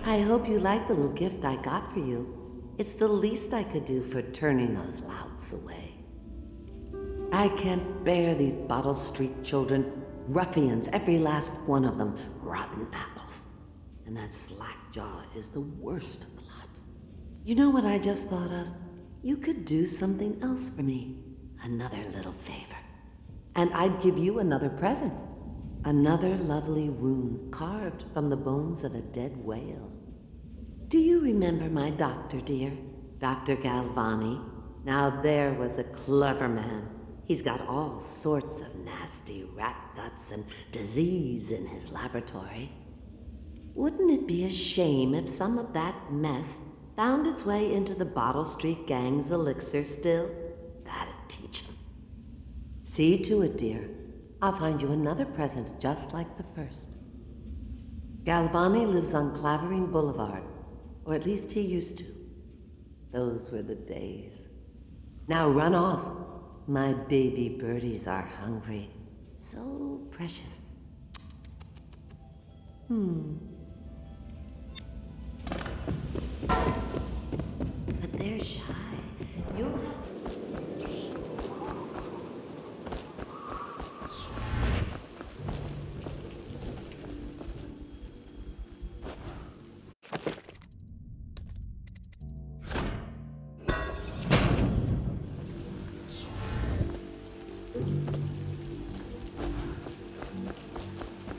I hope you like the little gift I got for you. It's the least I could do for turning those louts away. I can't bear these Bottle Street children. Ruffians, every last one of them. Rotten apples. And that Slackjaw is the worst of the lot. You know what I just thought of? You could do something else for me. Another little favor. And I'd give you another present. Another lovely rune carved from the bones of a dead whale. Do you remember my doctor, dear? Dr. Galvani? Now there was a clever man. He's got all sorts of nasty rat guts and disease in his laboratory. Wouldn't it be a shame if some of that mess found its way into the Bottle Street Gang's elixir still? That'd teach him. See to it, dear. I'll find you another present just like the first. Galvani lives on Clavering Boulevard, or at least he used to. Those were the days. Now run off. My baby birdies are hungry. So precious. But they're shy. You'll have to...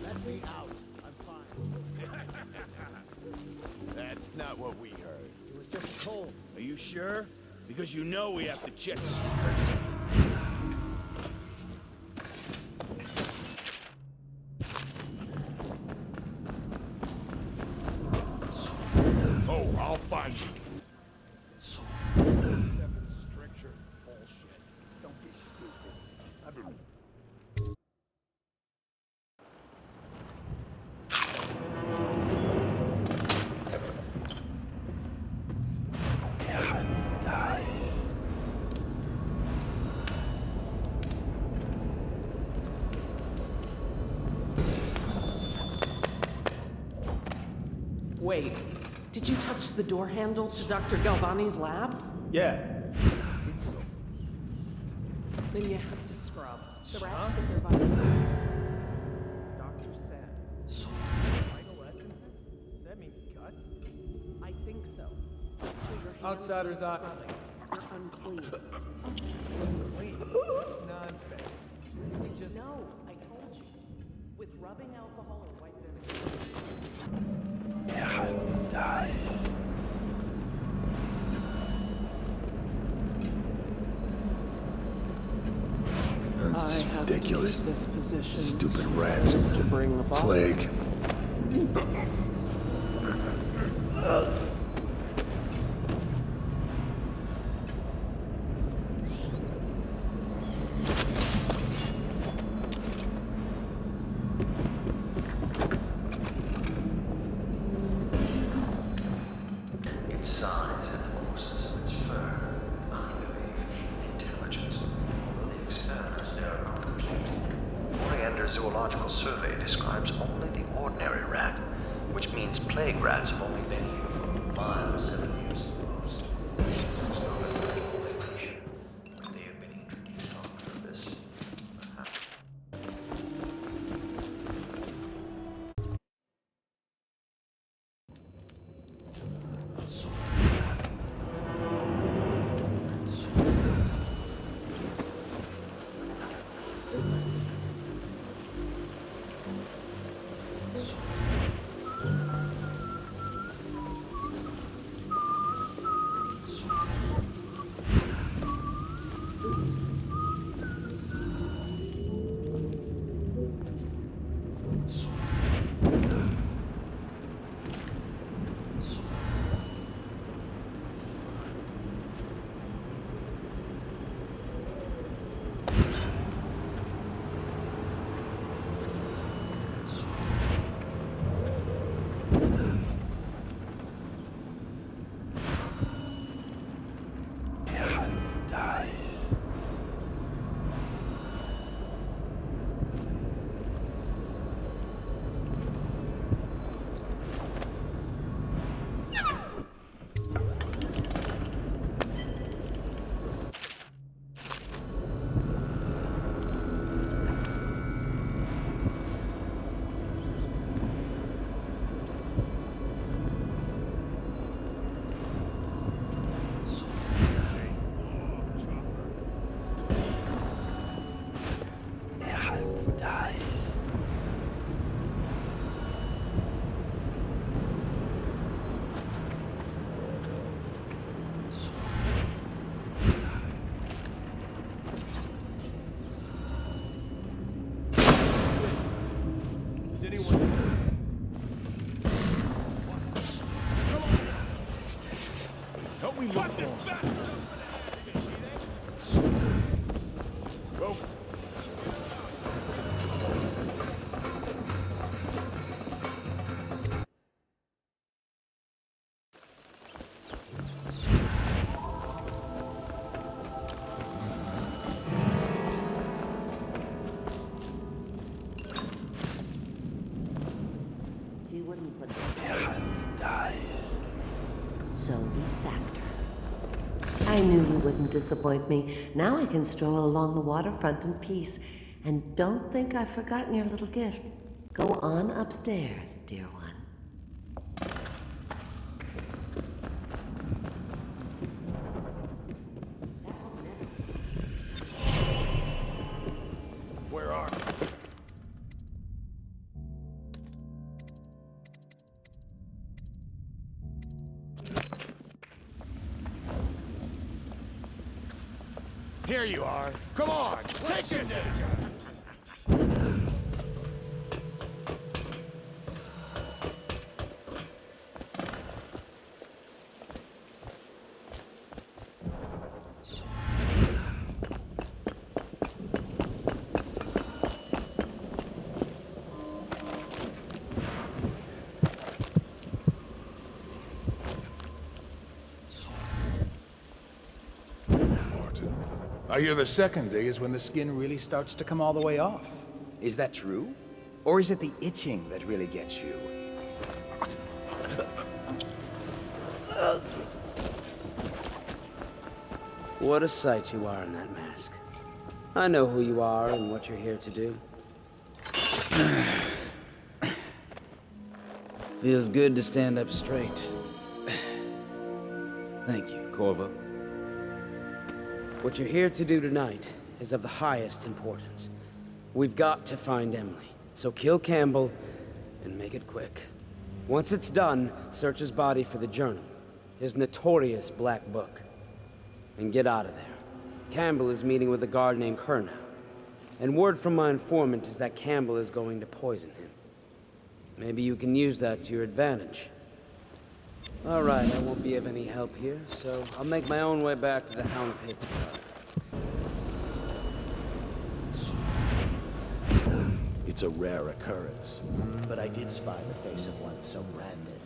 Let me out. I'm fine. That's not what we heard. It was just cold. Are you sure? Because you know we have to check this. Oh, I'll find you. Stricture bullshit. Don't be stupid. I've been... Dice. Wait, did you touch the door handle to Dr. Galvani's lab? Yeah. Then you have to scrub. The rats get their bodies. Doctor said. Vital essences? Does that mean guts? I think so. So your hands Outsider's need eye. scrubbing. You're unclean. Clean. It's nonsense. We just... No, I told you. With rubbing alcohol or white vinegar. Dice. That's I just have ridiculous. to leave this position. Stupid rats. To bring the body. Plague. Its size and the coarseness of its fur, I believe, intelligence. Although the experiments there are not complete. Oriender's zoological survey describes only the ordinary rat, which means plague rats have only been here for 5 or 7 years at most. It's not a natural creation, but they have been introduced on purpose, perhaps. dies. Is anyone... Help me look for him. Go. He wouldn't put Dies. So we sacked her. I knew you wouldn't disappoint me. Now I can stroll along the waterfront in peace. And don't think I've forgotten your little gift. Go on upstairs, dear one. Where are you? Here you are. Come on, take it down. I hear the second day is when the skin really starts to come all the way off. Is that true? Or is it the itching that really gets you? What a sight you are in that mask. I know who you are and what you're here to do. Feels good to stand up straight. Thank you, Corvo. What you're here to do tonight is of the highest importance. We've got to find Emily, so kill Campbell and make it quick. Once it's done, search his body for the journal, his notorious black book, and get out of there. Campbell is meeting with a guard named Kernow, and word from my informant is that Campbell is going to poison him. Maybe you can use that to your advantage. All right, I won't be of any help here, so I'll make my own way back to the Hound Pits. It's a rare occurrence, but I did spy the face of one so branded.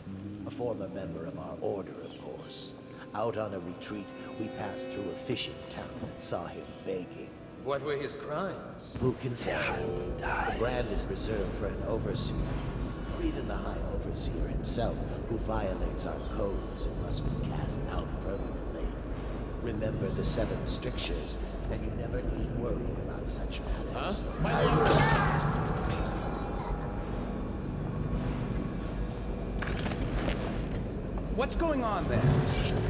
A former member of our order, of course. Out on a retreat, we passed through a fishing town and saw him begging. What were his crimes? Who can say? The brand is reserved for an overseer, or even the High Overseer himself, who violates our codes and must be cast out permanently. Remember the 7 strictures, and you never need worry about such matters. What's going on there?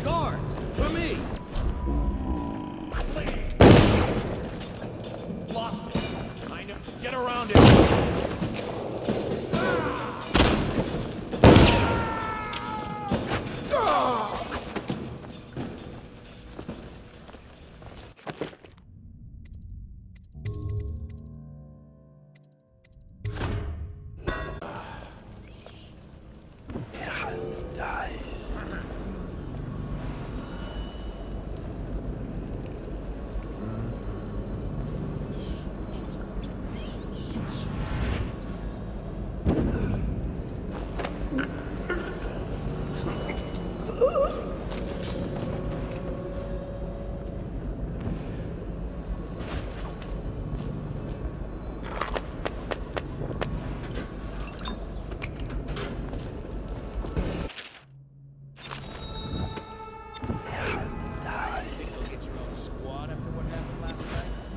Guards, for me. Lost it. I know. Get around it. Dies.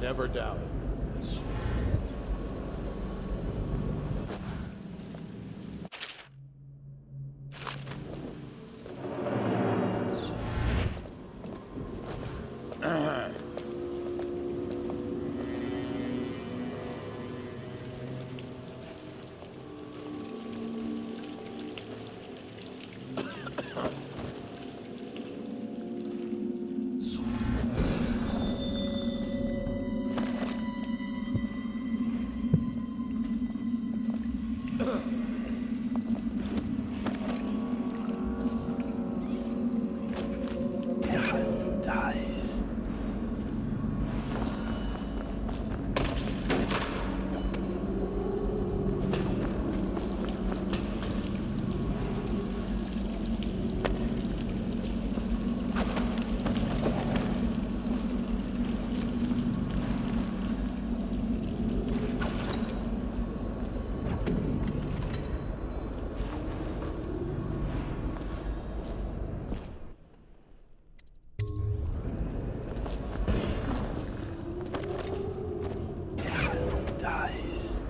Never doubt it. dies.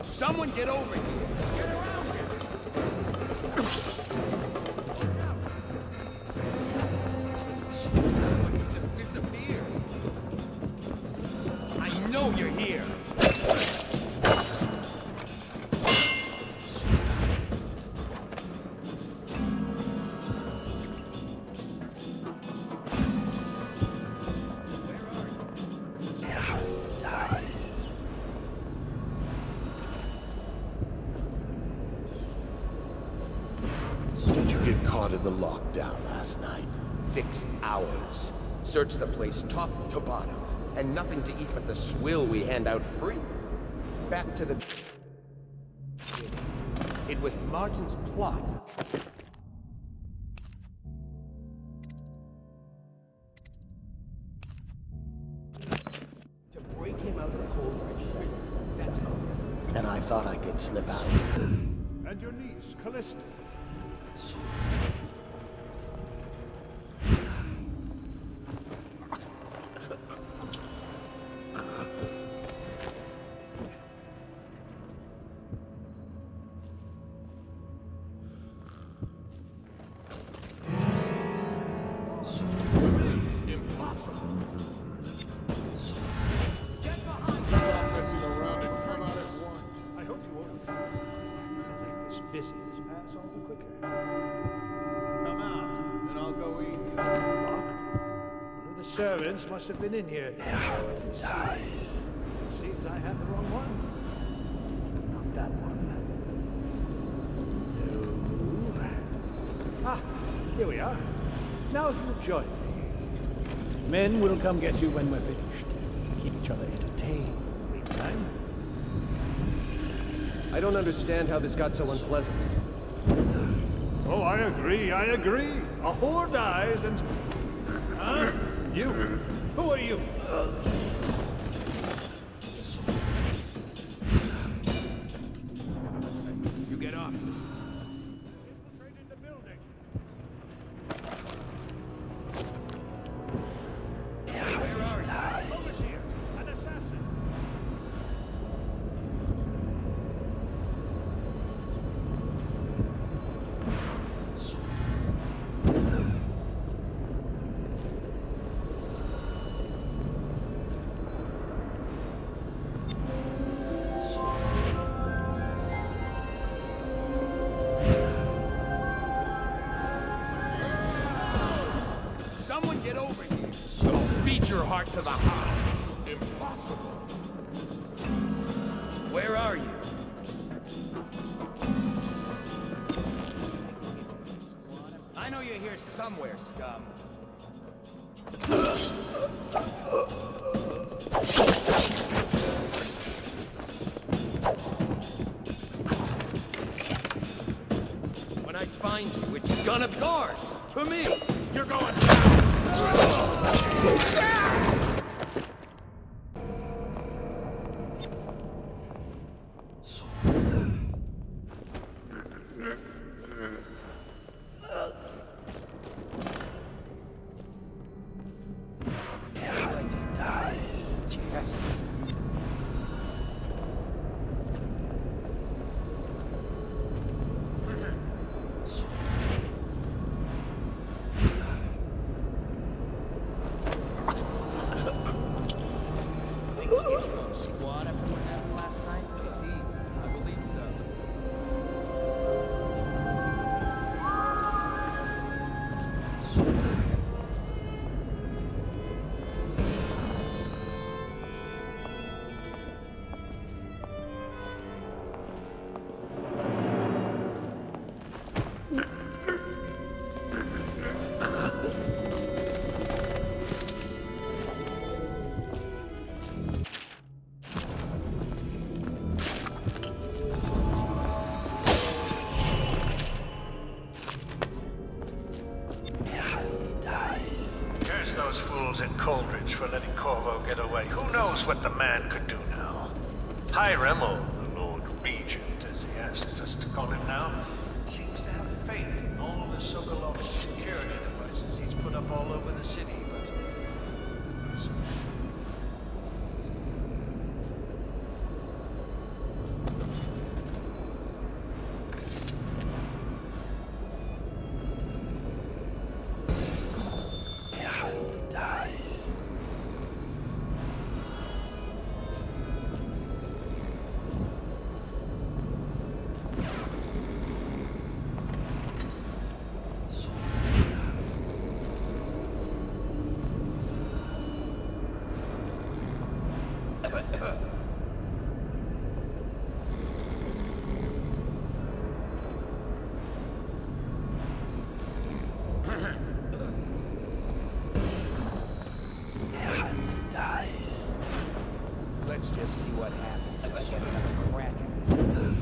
Someone get over here! Get around here! He just disappeared. I know you're here! Caught in the lockdown last night. 6 hours. Searched the place top to bottom, and nothing to eat but the swill we hand out free. Back to the... It was Martin's plot. To break him out of the Coldridge prison. That's all. And I thought I could slip out. And your niece, Callista. Business pass all the quicker. Come out, and I'll go easy. Locked? One of the servants must have been in here. Nice. It seems I had the wrong one. Not that one. No. Ah, here we are. Now if you'll join me. Men will come get you when we're finished. Keep each other entertained. Meantime. I don't understand how this got so unpleasant. Oh, I agree. A whore dies and... Huh? You? Who are you? You get off. Infiltrated the building. Where are you? Over here. An assassin. Someone get over here. So feed your heart to the hound. Impossible. Where are you? I know you're here somewhere, scum. When I find you, it's gonna be guards. To me, you're going down. what the man could do now. Hiram, or the Lord Regent, as he asks us to call him now, seems to have faith in all the Sokolov security devices he's put up all over the city, but... Let's just see what happens if I get another crack at this.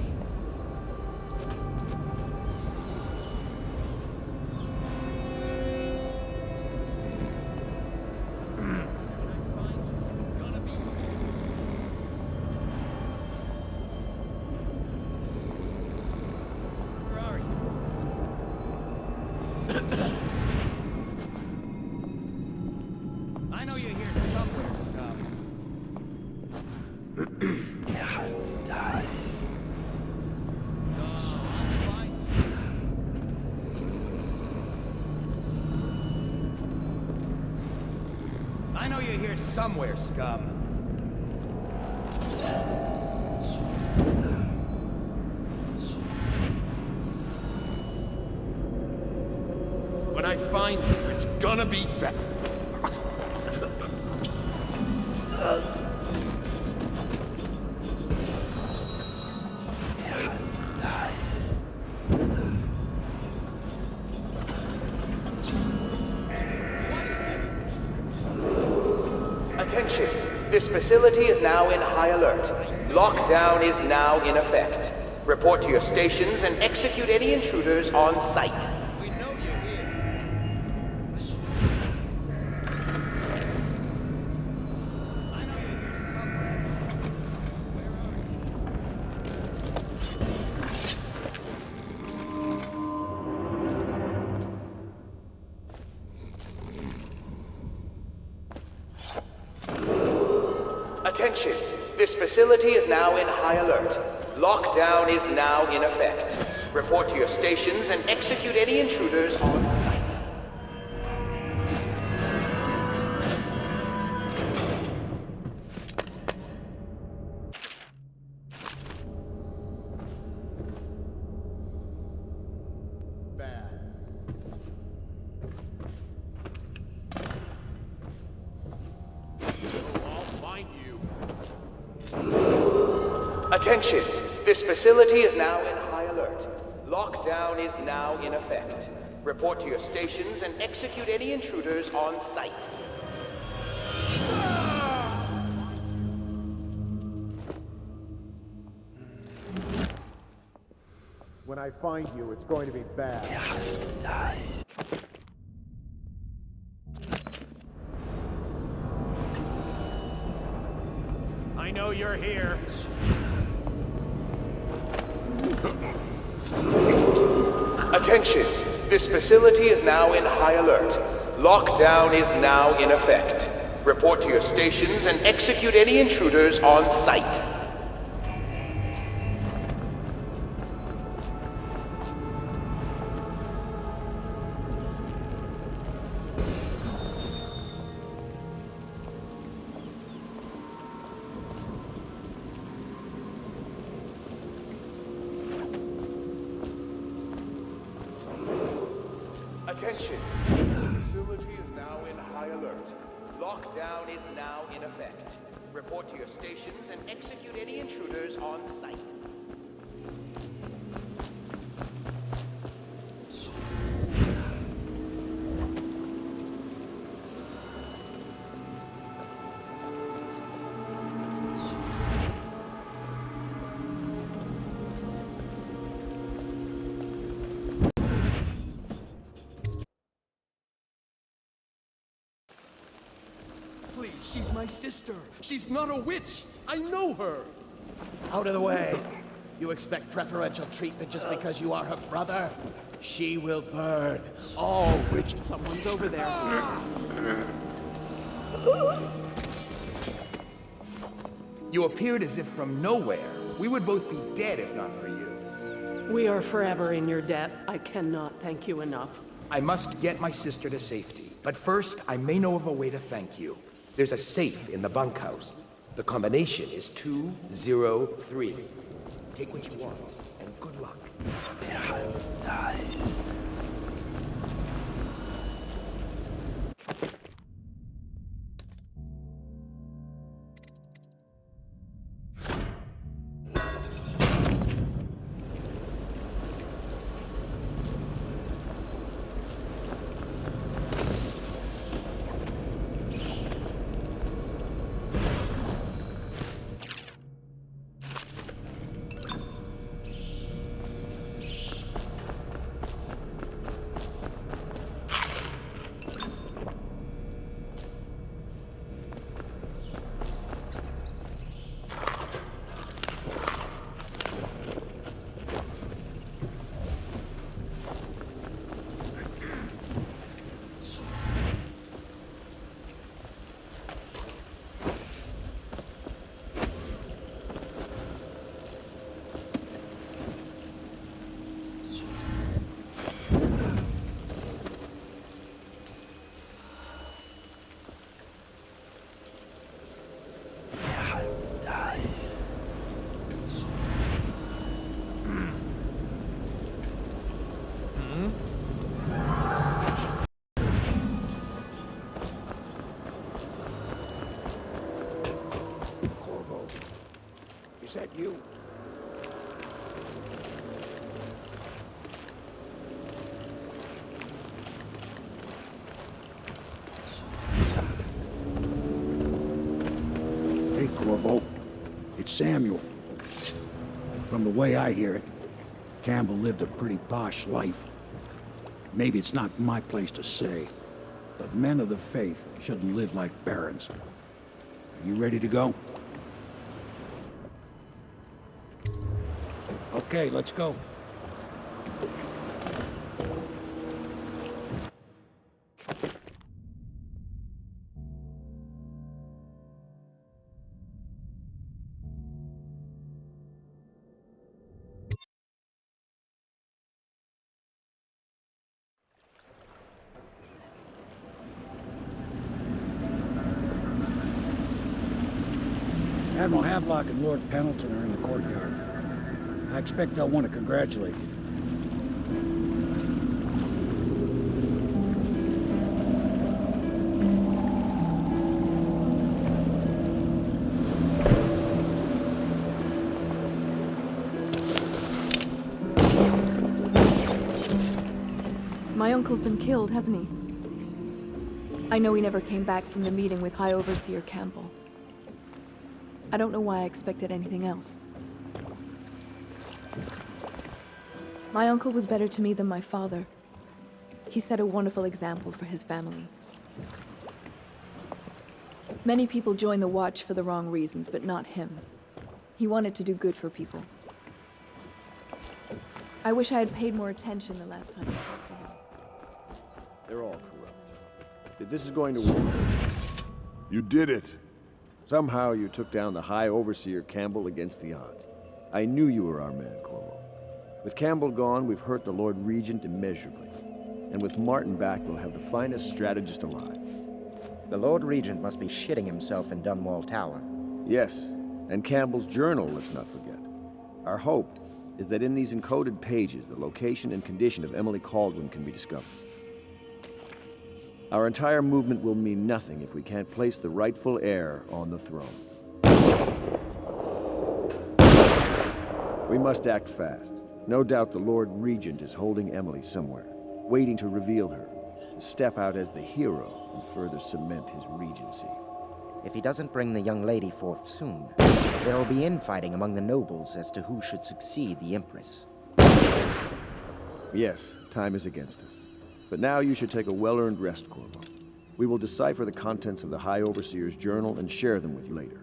I know you're here somewhere, scum. I know you're here somewhere, scum. When I find you, it's gonna be bad. Attention! This facility is now in high alert. Lockdown is now in effect. Report to your stations and execute any intruders on site. We know you're here. I know you're here somewhere. Where are you? Attention! This facility is now in high alert. Lockdown is now in effect. Report to your stations and execute any intruders on site. Attention! This facility is now in high alert. Lockdown is now in effect. Report to your stations and execute any intruders on site. When I find you, it's going to be bad. I know you're here. Attention! This facility is now in high alert. Lockdown is now in effect. Report to your stations and execute any intruders on site. Attention! The facility is now in high alert. Lockdown is now in effect. Report to your stations and execute any intruders on site. Please She's my sister. She's not a witch. I know her. Out of the way. You expect preferential treatment just because you are her brother? She will burn. All witches. Someone's over there. You appeared as if from nowhere. We would both be dead if not for you. We are forever in your debt. I cannot thank you enough. I must get my sister to safety. But first, I may know of a way to thank you. There's a safe in the bunkhouse. The combination is 203. Take what you want, and good luck. Der Hals dies. Corvo, is that you? Hey, Corvo. It's Samuel. From the way I hear it, Campbell lived a pretty posh life. Maybe it's not my place to say, but men of the faith shouldn't live like barons. Are you ready to go? Okay, let's go. Admiral Havelock and Lord Pendleton are in the courtyard. I expect they'll want to congratulate you. My uncle's been killed, hasn't he? I know he never came back from the meeting with High Overseer Campbell. I don't know why I expected anything else. My uncle was better to me than my father. He set a wonderful example for his family. Many people join the Watch for the wrong reasons, but not him. He wanted to do good for people. I wish I had paid more attention the last time I talked to him. They're all corrupt. If this is going to work... You did it! Somehow you took down the High Overseer Campbell against the odds. I knew you were our man, Corvo. With Campbell gone, we've hurt the Lord Regent immeasurably. And with Martin back, we'll have the finest strategist alive. The Lord Regent must be shitting himself in Dunwall Tower. Yes, and Campbell's journal, let's not forget. Our hope is that in these encoded pages, the location and condition of Emily Kaldwin can be discovered. Our entire movement will mean nothing if we can't place the rightful heir on the throne. We must act fast. No doubt the Lord Regent is holding Emily somewhere, waiting to reveal her, to step out as the hero and further cement his regency. If he doesn't bring the young lady forth soon, there will be infighting among the nobles as to who should succeed the Empress. Yes, time is against us. But now you should take a well-earned rest, Corvo. We will decipher the contents of the High Overseer's journal and share them with you later.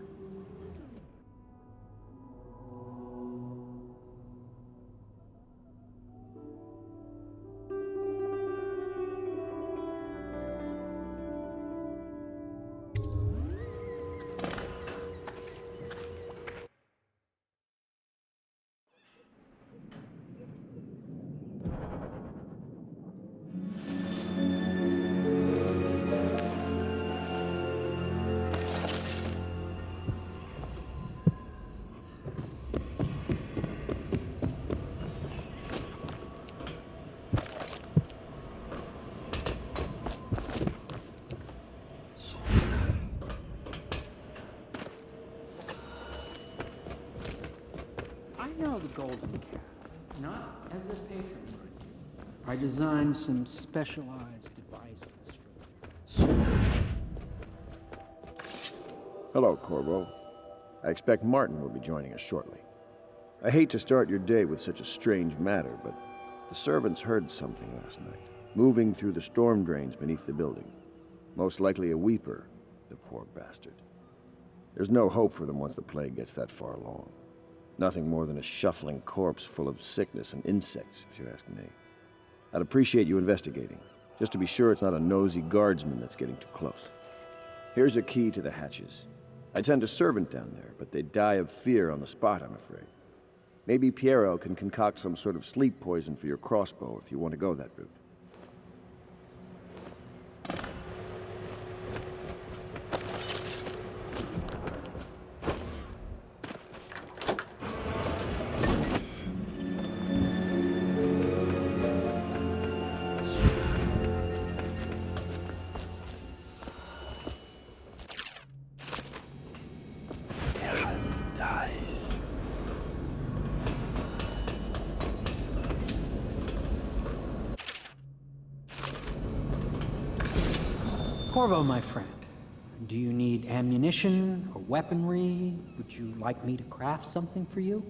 I know the Golden Cat, not as a patron. I designed some specialized devices for Hello, Corvo. I expect Martin will be joining us shortly. I hate to start your day with such a strange matter, but the servants heard something last night, moving through the storm drains beneath the building. Most likely a weeper, the poor bastard. There's no hope for them once the plague gets that far along. Nothing more than a shuffling corpse full of sickness and insects, if you ask me. I'd appreciate you investigating, just to be sure it's not a nosy guardsman that's getting too close. Here's a key to the hatches. I'd send a servant down there, but they'd die of fear on the spot, I'm afraid. Maybe Piero can concoct some sort of sleep poison for your crossbow if you want to go that route. Corvo, my friend, do you need ammunition or weaponry? Would you like me to craft something for you?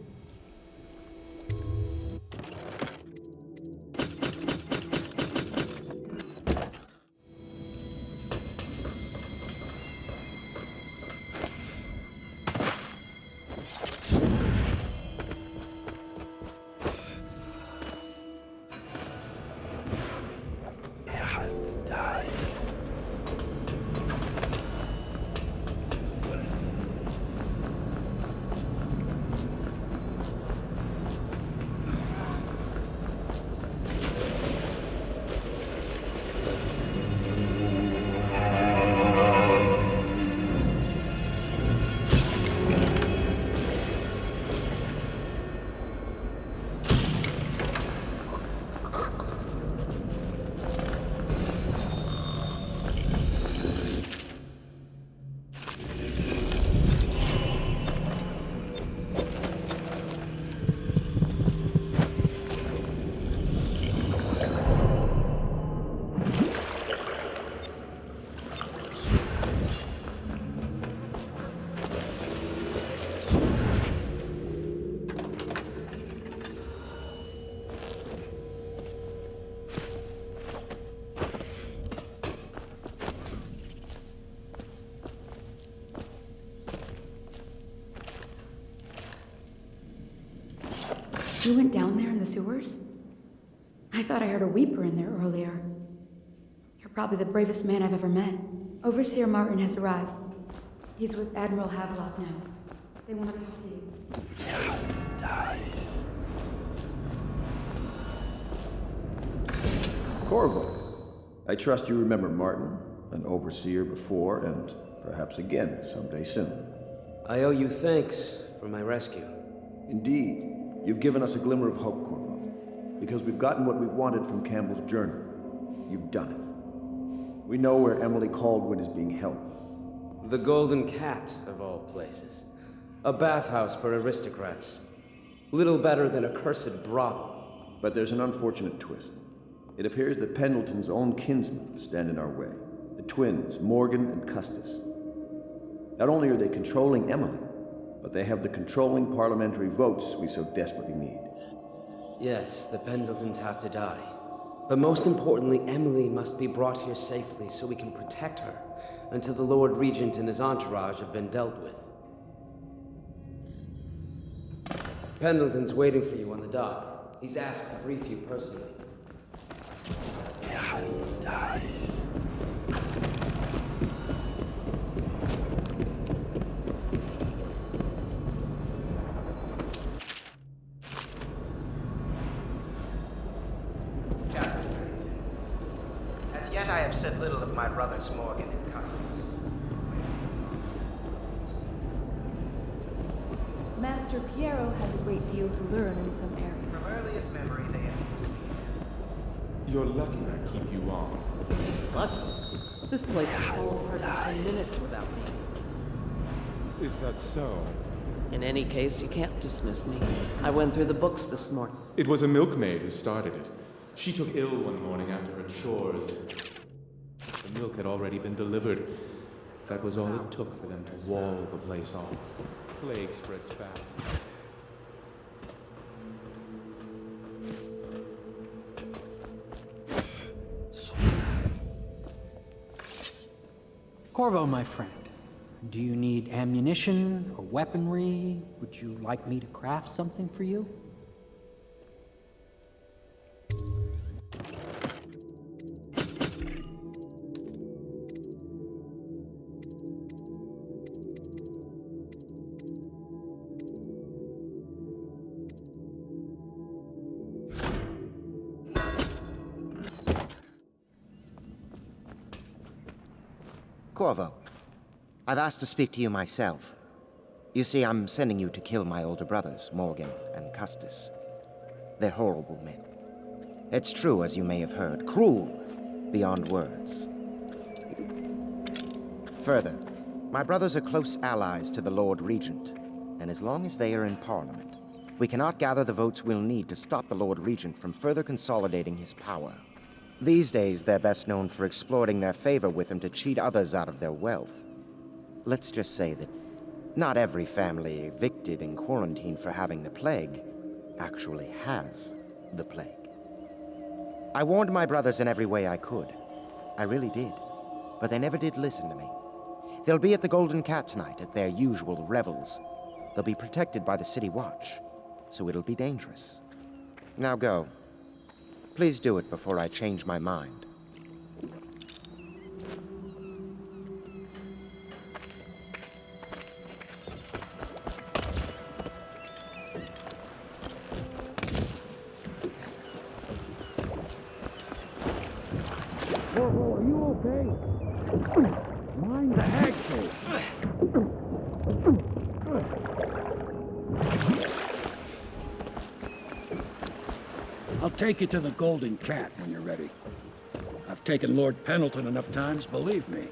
You went down there in the sewers? I thought I heard a weeper in there earlier. You're probably the bravest man I've ever met. Overseer Martin has arrived. He's with Admiral Havelock now. They want to talk to you. Corvo, I trust you remember Martin, an overseer before, and perhaps again someday soon. I owe you thanks for my rescue. Indeed. You've given us a glimmer of hope, Corvo. Because we've gotten what we wanted from Campbell's journal. You've done it. We know where Emily Caldwin is being held. The Golden Cat, of all places. A bathhouse for aristocrats. Little better than a cursed brothel. But there's an unfortunate twist. It appears that Pendleton's own kinsmen stand in our way. The twins, Morgan and Custis. Not only are they controlling Emily, but they have the controlling parliamentary votes we so desperately need. Yes, the Pendletons have to die. But most importantly, Emily must be brought here safely so we can protect her until the Lord Regent and his entourage have been dealt with. Pendleton's waiting for you on the dock. He's asked to brief you personally. As yet I have said little of my brothers Morgan and Custis. Master Piero has a great deal to learn in some areas. From earliest memory they have... You're lucky I keep you on. Lucky? This place would fall apart in 10 minutes without me. Is that so? In any case, you can't dismiss me. I went through the books this morning. It was a milkmaid who started it. She took ill one morning after her chores. The milk had already been delivered. That was all it took for them to wall the place off. Plague spreads fast. Corvo, my friend, do you need ammunition or weaponry? Would you like me to craft something for you? Corvo, I've asked to speak to you myself. You see, I'm sending you to kill my older brothers, Morgan and Custis. They're horrible men. It's true, as you may have heard, cruel beyond words. Further, my brothers are close allies to the Lord Regent, and as long as they are in Parliament, we cannot gather the votes we'll need to stop the Lord Regent from further consolidating his power. These days, they're best known for exploiting their favor with him to cheat others out of their wealth. Let's just say that not every family evicted and quarantined for having the plague actually has the plague. I warned my brothers in every way I could. I really did. But they never did listen to me. They'll be at the Golden Cat tonight at their usual revels. They'll be protected by the City Watch, so it'll be dangerous. Now go. Please do it before I change my mind. Corvo, are you okay? Mind the hagfish. I'll take you to the Golden Cat when you're ready. I've taken Lord Pendleton enough times, believe me.